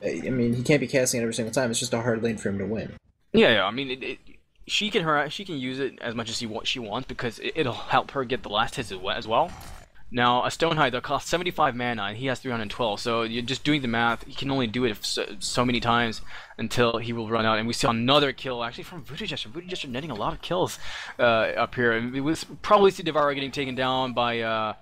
I mean, he can't be casting it every single time. It's just a hard lane for him to win. Yeah, yeah. I mean, she can use it as much as she wants because it'll help her get the last hits as well. Now, a Stonehide that costs 75 mana and he has 312, so you're just doing the math. He can only do it so many times until he will run out. And we see another kill actually from DrDz. DrDz netting a lot of kills up here. And we was probably see Devour getting taken down by.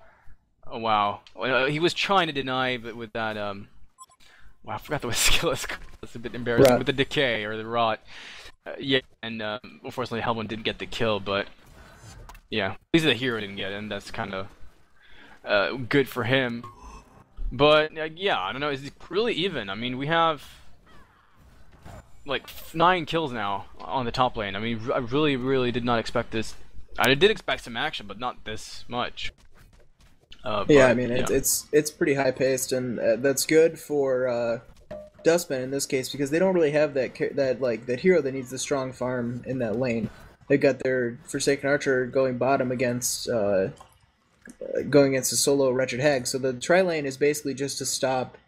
Oh, wow, he was trying to deny, but with that wow, I forgot the way skill is. It's a bit embarrassing Right. with the decay or the rot. Yeah, and unfortunately Hellman did get the kill, but yeah, at least the hero didn't get it, and that's kind of good for him. But yeah, I don't know. It's really even. I mean, we have like 9 kills now on the top lane. I mean, I really did not expect this. I did expect some action, but not this much. Yeah, I But mean, yeah, it's pretty high paced, and that's good for Dustman in this case because they don't really have that hero that needs the strong farm in that lane. They've got their Forsaken Archer going against a solo Wretched Hag. So the tri lane is basically just to stop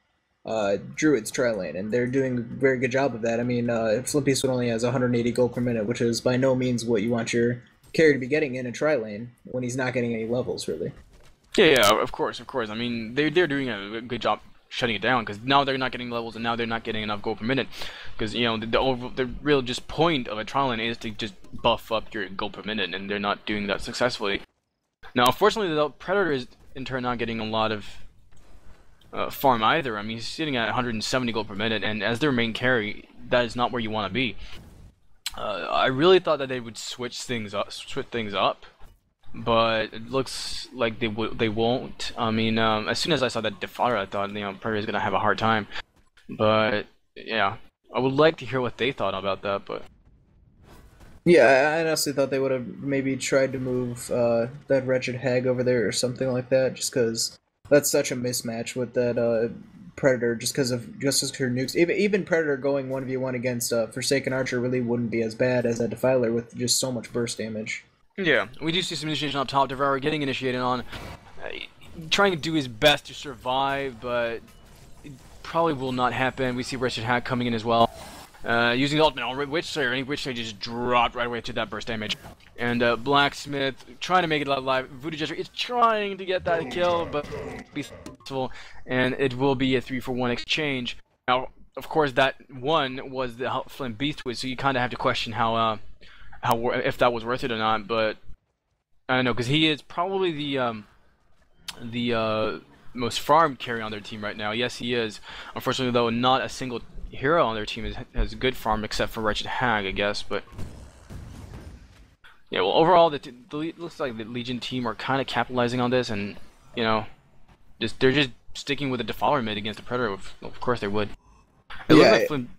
Druid's tri lane, and they're doing a very good job of that. I mean, Flimpy's only has 180 gold per minute, which is by no means what you want your carry to be getting in a tri lane when he's not getting any levels really. yeah, yeah. Of course, of course. I mean, they're doing a good job shutting it down because now they're not getting levels and now they're not getting enough gold per minute because you know the real just point of a trial lane is to just buff up your gold per minute, and they're not doing that successfully. Now, unfortunately, the Predator is in turn not getting a lot of farm either. I mean, he's sitting at 170 gold per minute, and as their main carry, that is not where you want to be. I really thought that they would switch things up, but it looks like they won't. I mean, as soon as I saw that Defiler, I thought Predator is gonna have a hard time. But yeah, I would like to hear what they thought about that. But Yeah, I honestly thought they would have maybe tried to move that Wretched Hag over there or something like that, just because that's such a mismatch with that Predator, just because her nukes. Even Predator going 1v1 against Forsaken Archer really wouldn't be as bad as that Defiler with just so much burst damage. yeah, we do see some initiation up top. Devour getting initiated on, trying to do his best to survive, but it probably will not happen. We see Wretched Hack coming in as well. Using the ultimate on Witch Slayer, and Witch Slayer just dropped right away to that burst damage. And Blacksmith trying to make it alive. Voodoo Jester is trying to get that kill, but be successful, and it will be a 3-for-1 exchange. Now, of course, that one was the Flint Beast Twist, so you kind of have to question how if that was worth it or not. But I don't know, because he is probably the most farmed carry on their team right now. Yes, he is. Unfortunately, though, not a single hero on their team has good farm except for Wretched Hag, I guess. But yeah, well, overall, looks like the Legion team are kind of capitalizing on this, and you know, they're just sticking with the Defiler mid against the Predator. Of course, they would. It looks Yeah, like Flynn.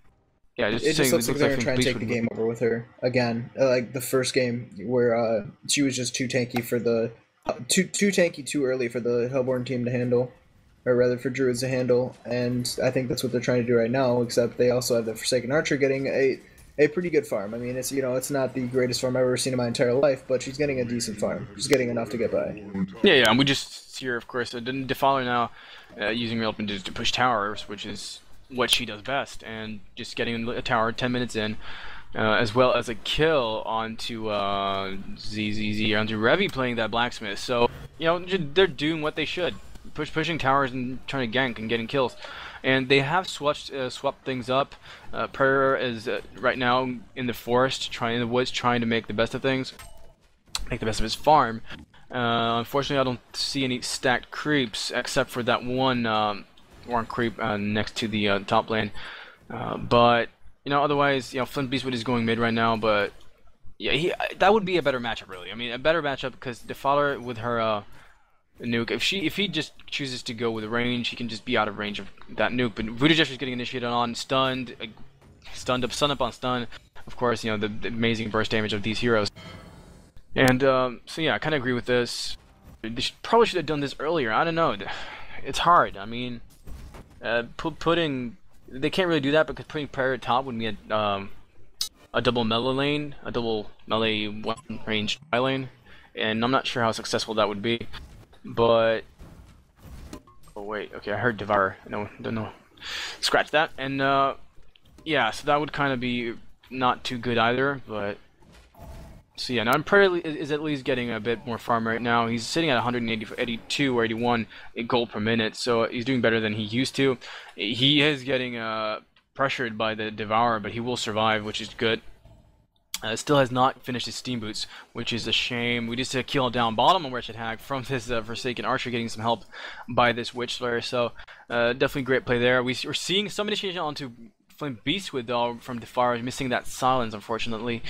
Yeah, just it just saying, looks it like looks they're like gonna Flynn try and Beast take the would. game over with her again, like the first game where she was just too tanky for the too tanky too early for the Hellborn team to handle, or rather for Druids to handle, and I think that's what they're trying to do right now. Except they also have the Forsaken Archer getting a pretty good farm. I mean, it's not the greatest farm I've ever seen in my entire life, but she's getting a decent farm. She's getting enough to get by. Yeah, yeah, and we just see her, of course, Defiler now using real to push towers, which is what she does best, and just getting a tower 10 minutes in, as well as a kill onto ZZZ, onto Revi playing that Blacksmith. So, you know, they're doing what they should. Pushing towers and trying to gank and getting kills. And they have swapped things up. Predator is right now in the forest, in the woods, trying to make the best of things, make the best of his farm. Unfortunately, I don't see any stacked creeps except for that one creep next to the top lane. But you know, otherwise, you know, Flint Beastwood is going mid right now. But yeah, that would be a better matchup, really. I mean, a better matchup because Defiler with her nuke, if he just chooses to go with range, he can just be out of range of that nuke. But Voodoo Gesture is getting initiated on, stunned up on stun. Of course, you know, the amazing burst damage of these heroes. And so yeah, I kind of agree with this. They probably should have done this earlier. I don't know. It's hard. I mean, putting they can't really do that because putting Prayer at top would mean a double melee lane, a double melee one range tri lane, and I'm not sure how successful that would be. But oh wait, okay, I heard Devour. No, don't know. scratch that. And yeah, so that would kind of be not too good either. But so yeah, now Predator is at least getting a bit more farm right now. He's sitting at 182 or 81 gold per minute, so he's doing better than he used to. He is getting pressured by the Devourer, but he will survive, which is good. Still has not finished his Steam Boots, which is a shame. We just kill down bottom on Wretched Hag from this Forsaken Archer, getting some help by this Witch Slayer, so definitely great play there. We're seeing some initiation onto Flint Beastwood, though, from Defier, missing that silence, unfortunately.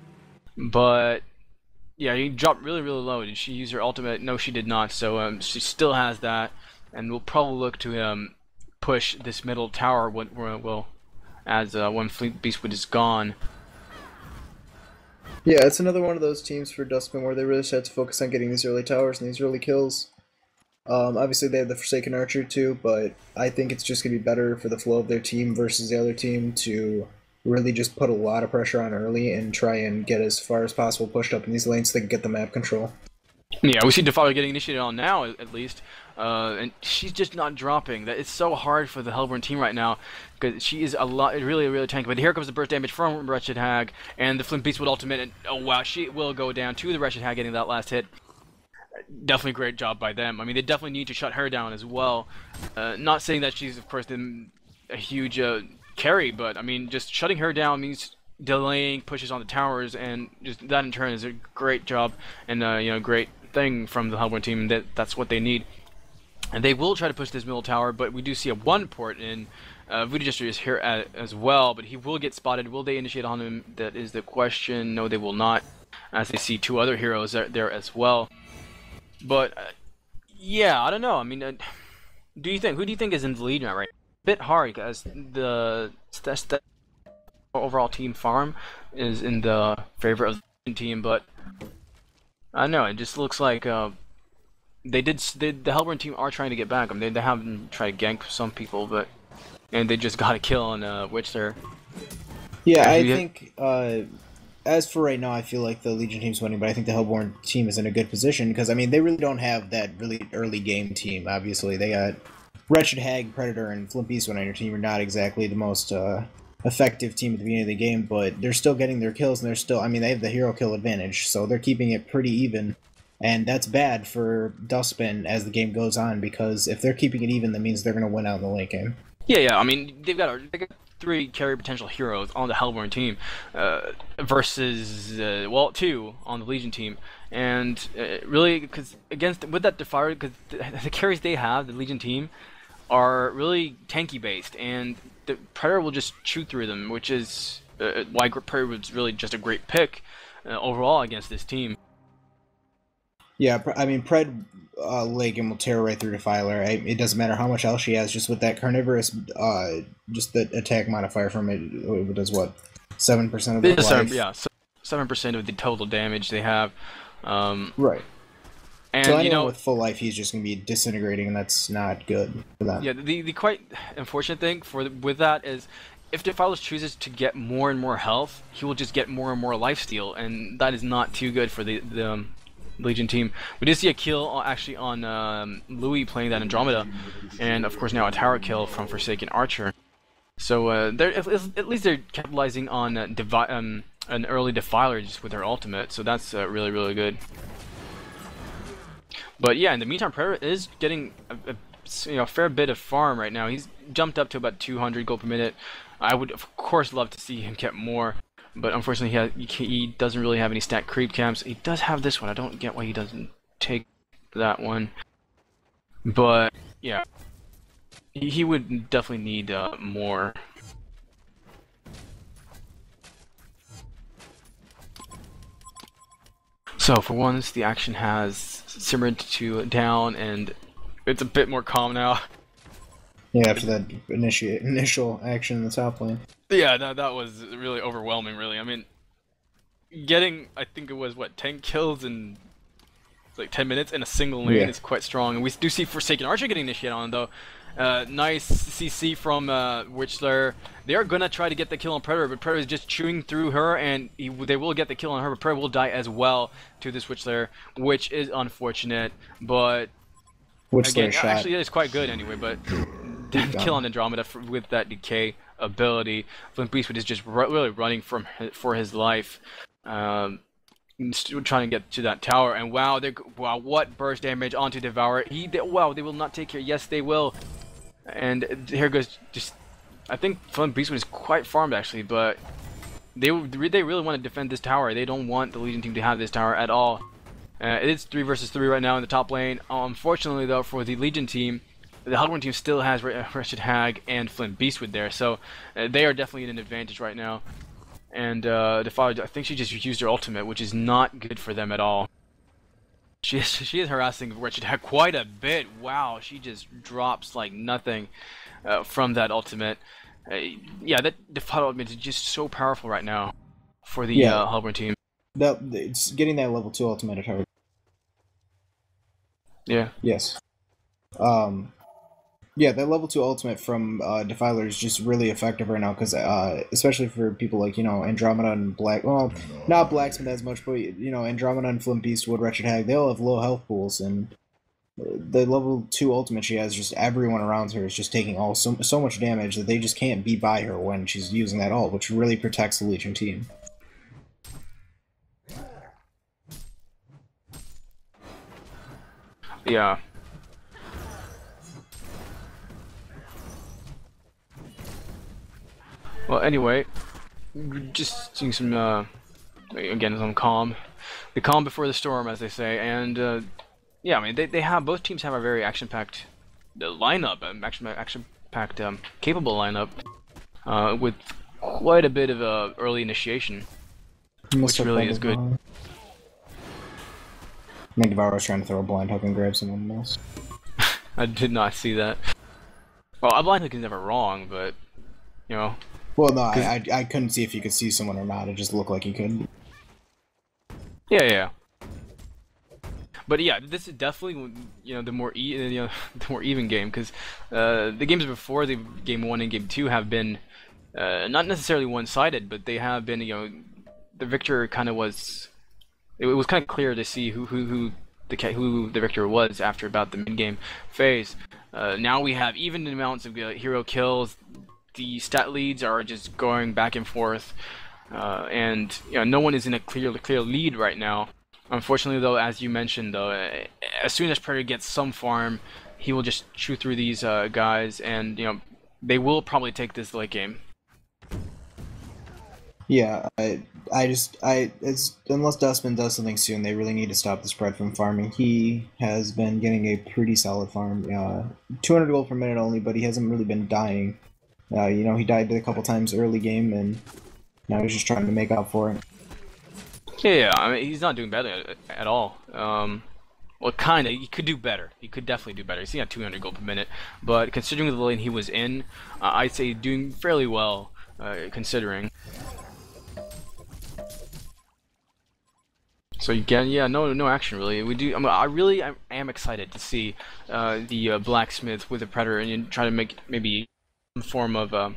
But yeah, he dropped really, really low. Did she use her ultimate? No, she did not, so she still has that, and we'll probably look to push this middle tower when Flint Beastwood is gone. Yeah, it's another one of those teams for Dustman where they really just had to focus on getting these early towers and these early kills. Obviously they have the Forsaken Archer too, but I think it's just going to be better for the flow of their team versus the other team to really just put a lot of pressure on early and try and get as far as possible pushed up in these lanes so they can get the map control. Yeah, we see Defiler getting initiated on now, at least, and she's just not dropping. That it's so hard for the Hellborn team right now because she is really tanky. But here comes the burst damage from Wretched Hag and the Flint Beastwood ultimate, and oh wow, she will go down to the Wretched Hag getting that last hit. Definitely great job by them. I mean, they definitely need to shut her down as well. Not saying that she's, of course, a huge carry, but I mean, just shutting her down means delaying pushes on the towers, and just that in turn is a great job and great thing from the Hellborn team. That's what they need, and they will try to push this middle tower. But we do see a one port in. Voodoo Jester is here as well, but he will get spotted. Will they initiate on him? That is the question. No, they will not, as they see two other heroes there as well. But yeah, I don't know. I mean, who do you think is in the lead now? Right, a bit hard because the overall team farm is in the favor of the team, but I don't know. It just looks like the Hellborn team are trying to get back. I mean, they haven't tried to gank some people, and they just got a kill on Witch there. Yeah, I think as for right now, I feel like the Legion team's winning, but I think the Hellborn team is in a good position because I mean they really don't have that really early game team. Obviously, they got Wretched Hag, Predator, and Flint Beastwood on your team. Are not exactly the most effective team at the beginning of the game, but they're still getting their kills, and they're still, I mean, they have the hero kill advantage, so they're keeping it pretty even, and that's bad for Dustman as the game goes on, because if they're keeping it even, that means they're going to win out in the late game. Yeah, I mean, they got 3 carry potential heroes on the Hellborn team versus, 2 on the Legion team, and really, because with that Defier, because the carries they have, the Legion team, are really tanky based, and the Predator will just chew through them, which is why Predator was really just a great pick overall against this team. Yeah, I mean, Pred Lagan will tear right through Defiler. It doesn't matter how much else she has, just with that Carnivorous, just the attack modifier from it does what? 7% of the life? Yeah, 7% of the total damage they have. Right. And so anyone with full life, he's just going to be disintegrating, and that's not good for them. Yeah, the quite unfortunate thing with that is, if Defiler chooses to get more and more health, he will just get more and more lifesteal, and that is not too good for the Legion team. We did see a kill actually on Louis playing that Andromeda, and of course now a tower kill from Forsaken Archer. So they're at least they're capitalizing on an early Defiler just with their ultimate, so that's really, really good. But yeah, in the meantime, Predator is getting a fair bit of farm right now. He's jumped up to about 200 gold per minute. I would, of course, love to see him get more, but unfortunately, he doesn't really have any stat creep camps. He does have this one. I don't get why he doesn't take that one. But yeah, he would definitely need more. So for once, the action has simmered to down, and it's a bit more calm now. Yeah, after that initial action in the top lane. Yeah, that was really overwhelming, really. I mean, getting, I think it was, 10 kills in like 10 minutes in a single lane is quite strong. And we do see Forsaken Archer getting initiated on, though. Nice CC from Witch Slayer. They are going to try to get the kill on Predator, but Predator is just chewing through her, and they will get the kill on her, but Predator will die as well to this Witch Slayer, which is unfortunate, but... Witch Slayer shot. Actually, it is quite good anyway, but kill on Andromeda with that decay ability. Flint Beastwood is just really running for his life, trying to get to that tower. And wow, what burst damage onto Devourer! Wow, they will not take care. Yes, they will. And here goes just. I think Flint Beastwood is quite farmed actually, but they really want to defend this tower. They don't want the Legion team to have this tower at all. It is 3 versus 3 right now in the top lane. Unfortunately, though, for the Legion team, the Hellborn team still has Wretched Hag and Flint Beastwood there, so they are definitely in an advantage right now. And Defiler, I think she just used her ultimate, which is not good for them at all. She is harassing Wretched Hag quite a bit. Wow, she just drops like nothing from that ultimate. Yeah, that Defiler ultimate is just so powerful right now for the Hellborn team. It's getting that level 2 ultimate at her. Yeah. Yes. Yeah, that level 2 ultimate from Defiler is just really effective right now, because especially for people like, Andromeda and well, not Blacksmith as much, but, Andromeda and Flint Beastwood, Wretched Hag, they all have low health pools, and the level 2 ultimate she has, just everyone around her is just taking so much damage that they just can't be by her when she's using that ult, which really protects the Legion team. Yeah. Well, anyway, just seeing some, again, some calm. The calm before the storm, as they say. And, yeah, I mean, both teams have a very action-packed lineup, action-packed, capable lineup, with quite a bit of early initiation, which really is good. I think Devourer was trying to throw a blind hook and grab someone else. I did not see that. Well, a blind hook is never wrong, but, Well, no, I couldn't see if you could see someone or not. It just looked like you could. Yeah. But yeah, this is definitely the more the more even game, because the games before the game 1 and game 2 have been not necessarily one-sided, but they have been the victor kind of was. It was kind of clear to see who the victor was after about the mid-game phase. Now we have even amounts of hero kills. The stat leads are just going back and forth, and no one is in a clear lead right now. Unfortunately, though, as you mentioned, though, as soon as Predator gets some farm, he will just chew through these guys, and they will probably take this late game. Yeah, unless Dustman does something soon, they really need to stop the spread from farming. He has been getting a pretty solid farm, 200 gold per minute only, but he hasn't really been dying. He died a couple times early game, and now he's just trying to make up for it. Yeah, I mean, he's not doing better at all. Well, kinda. He could do better. He could definitely do better. He's got 200 gold per minute, but considering the lane he was in, I'd say doing fairly well, considering. So again, yeah, no action really. I am excited to see the Blacksmith with the Predator and try to make maybe some form of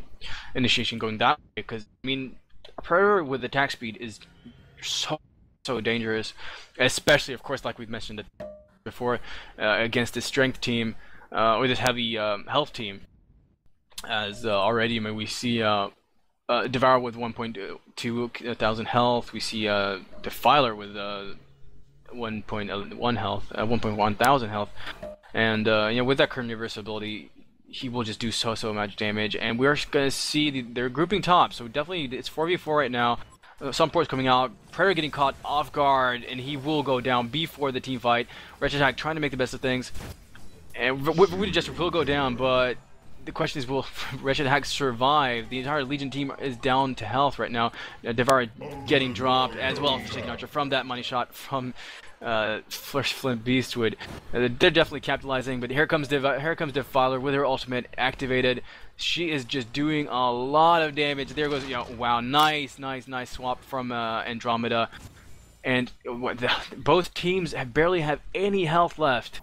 initiation going that way, because I mean, a Predator with attack speed is so dangerous, especially of course like we've mentioned before against this strength team or this heavy health team. As already, I mean, we see Devour with 1.2 thousand health. We see Defiler with 1.1 health, 1.1 thousand health, and with that carnivorous ability, he will just do so much damage. And we're gonna see they're grouping top, so definitely it's 4v4 right now. Some ports coming out, Predator getting caught off guard, and he will go down before the team fight. Wretched Hag trying to make the best of things, and Voodoo Jester will go down, but the question is, will Wretched Hag survive? The entire Legion team is down to health right now. Devour getting dropped, as well as taking Archer from that money shot from Flint Beastwood. They're definitely capitalizing, but here comes Defiler with her ultimate activated. She is just doing a lot of damage. There goes, wow, nice swap from Andromeda. And both teams barely have any health left.